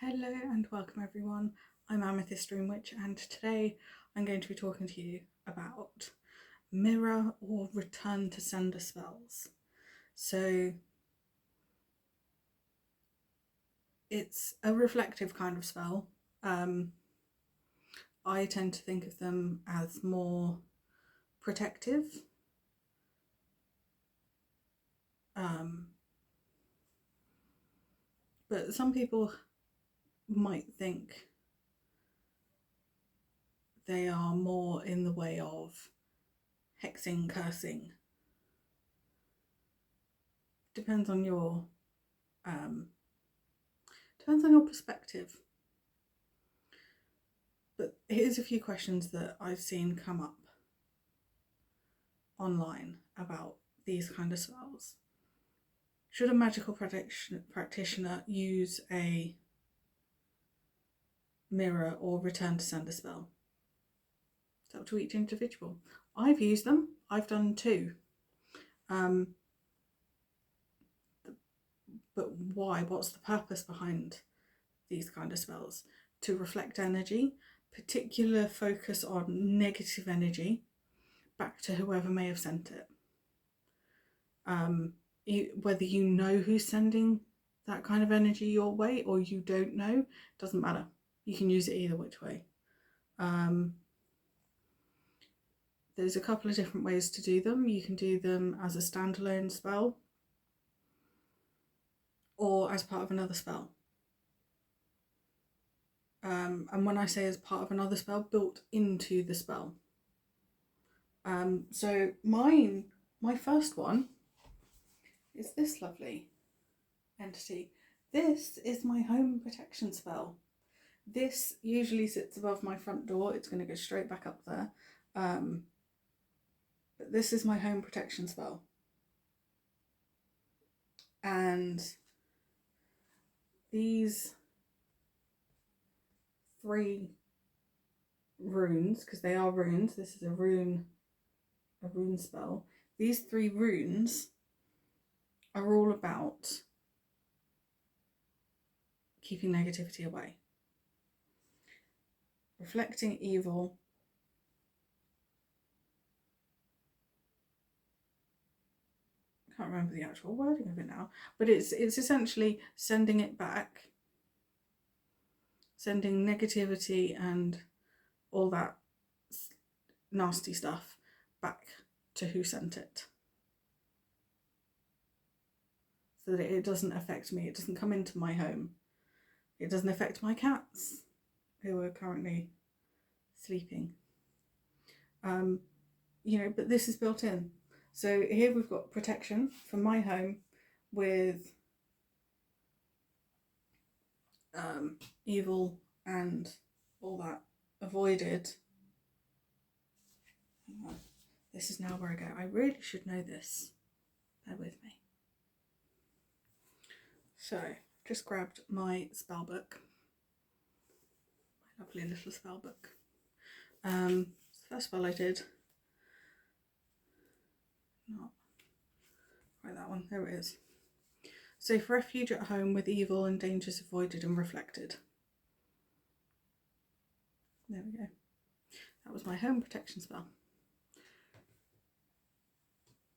Hello and welcome everyone. I'm Amethyst Dream Witch, and today I'm going to be talking to you about mirror or return to sender spells. So it's a reflective kind of spell. I tend to think of them as more protective. But some people might think they are more in the way of hexing, cursing. Depends on your perspective. But here's a few questions that I've seen come up online about these kind of spells. Should a magical practitioner use a mirror or return to sender spell? It's up to each individual. I've used them. I've done two. But why? What's the purpose behind these kind of spells? To reflect energy, particular focus on negative energy back to whoever may have sent it. Whether you know who's sending that kind of energy your way or you don't know, doesn't matter. You can use it either which way. There's a couple of different ways to do them. You can do them as a standalone spell or as part of another spell. And when I say as part of another spell, built into the spell. So my first one is this lovely entity. This is my home protection spell. This usually sits above my front door. It's going to go straight back up there. But this is my home protection spell. And these 3 runes, because they are runes, this is a rune spell. These 3 runes are all about keeping negativity away, reflecting evil, I can't remember the actual wording of it now, but it's essentially sending it back, sending negativity and all that nasty stuff back to who sent it, so that it doesn't affect me. It doesn't come into my home. It doesn't affect my cats, who are currently sleeping. But this is built in. So here we've got protection for my home with evil and all that avoided. This is now where I go. I really should know this. Bear with me. So, just grabbed my spell book. My lovely little spell book. The first spell I did. Not right, that one. There it is. Safe refuge at home with evil and dangers avoided and reflected. There we go. That was my home protection spell.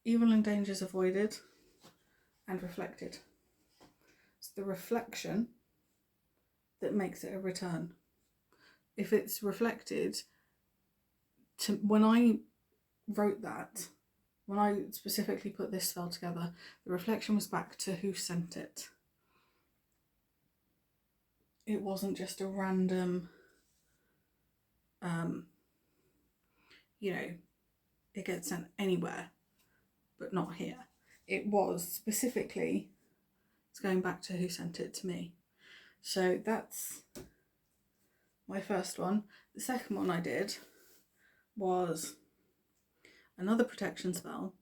Evil and dangers avoided and reflected. It's the reflection that makes it a return. If it's reflected, when I wrote that, when I specifically put this spell together, the reflection was back to who sent it. It wasn't just a random, it gets sent anywhere, but not here. It was specifically, it's going back to who sent it to me. So that's my first one. The second one I did was another protection spell,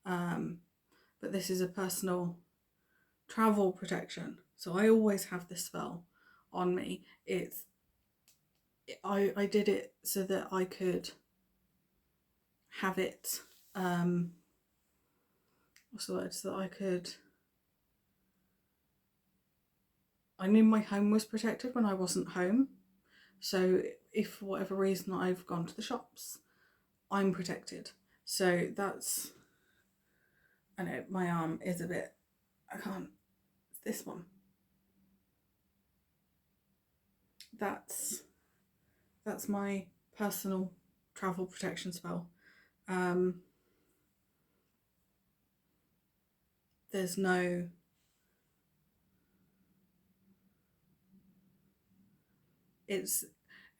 but this is a personal travel protection. So I always have this spell on me. I did it so that I could have it, what's the word, so that I could I knew my home was protected when I wasn't home. So if for whatever reason I've gone to the shops, I'm protected. So that's, I know my arm is a bit, I can't, it's this one. That's my personal travel protection spell. There's no,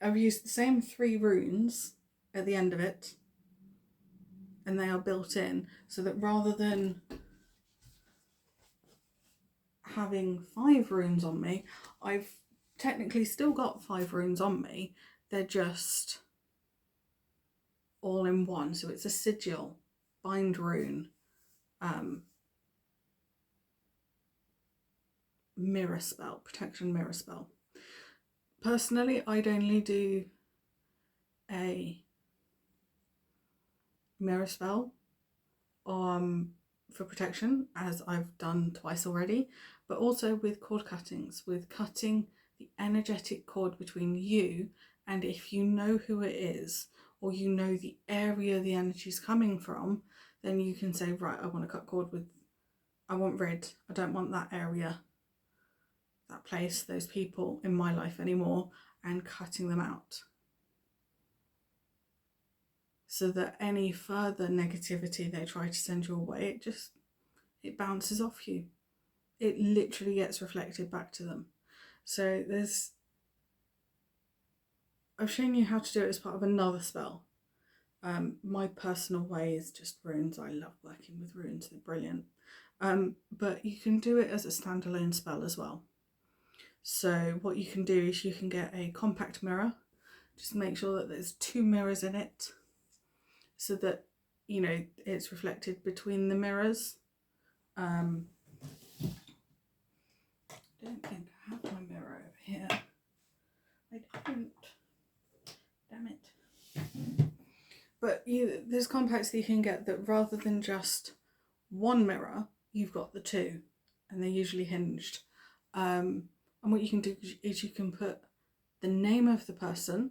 I've used the same 3 runes at the end of it, and they are built in, so that rather than having 5 runes on me, I've technically still got 5 runes on me. They're just all in one. So it's a sigil, bind rune, mirror spell, protection mirror spell. Personally, I'd only do a mirror spell for protection, as I've done twice already, but also with cord cuttings, with cutting the energetic cord between you and if you know who it is, or you know the area the energy is coming from, then you can say, right, I want to cut cord with, I want red, I don't want that area, that place, those people in my life anymore, and cutting them out. So that any further negativity they try to send your way, it bounces off you. It literally gets reflected back to them. So I've shown you how to do it as part of another spell. My personal way is just runes. I love working with runes, they're brilliant. But you can do it as a standalone spell as well. So what you can do is you can get a compact mirror, just make sure that there's 2 mirrors in it, so that, you know, it's reflected between the mirrors. I don't think I have my mirror over here. I don't. Damn it. But there's compacts that you can get that rather than just one mirror, you've got the 2, and they're usually hinged. And what you can do is you can put the name of the person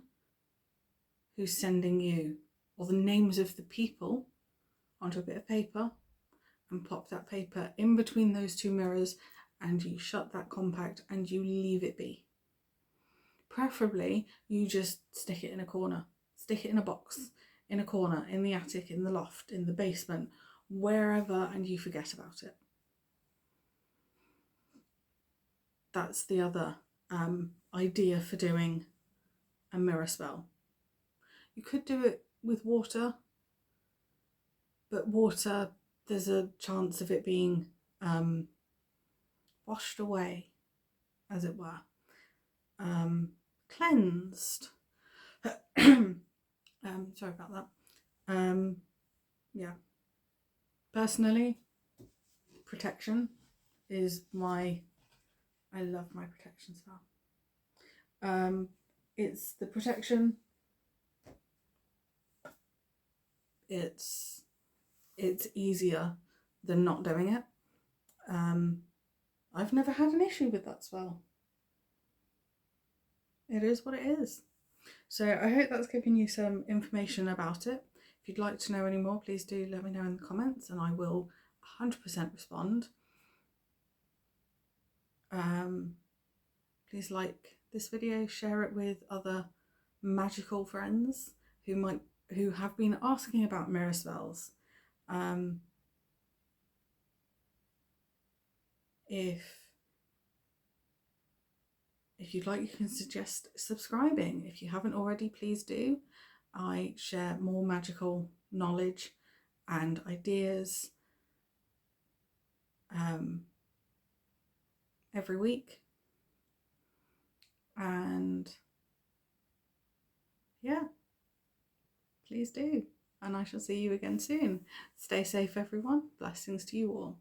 who's sending you, or the names of the people, onto a bit of paper, and pop that paper in between those 2 mirrors, and you shut that compact and you leave it be. Preferably, you just stick it in a corner, stick it in a box, in a corner, in the attic, in the loft, in the basement, wherever, and you forget about it. That's the other idea for doing a mirror spell. You could do it with water, but water, there's a chance of it being washed away, as it were, cleansed. Sorry about that. Yeah. Personally, protection is I love my protection spell. It's the protection. It's easier than not doing it. I've never had an issue with that spell. It is what it is. So I hope that's given you some information about it. If you'd like to know any more, please do let me know in the comments, and I will 100% respond. Please like this video, share it with other magical friends who have been asking about mirror spells. If you'd like, you can suggest subscribing. If you haven't already, please do. I share more magical knowledge and ideas every week. And yeah, please do. And I shall see you again soon. Stay safe, everyone. Blessings to you all.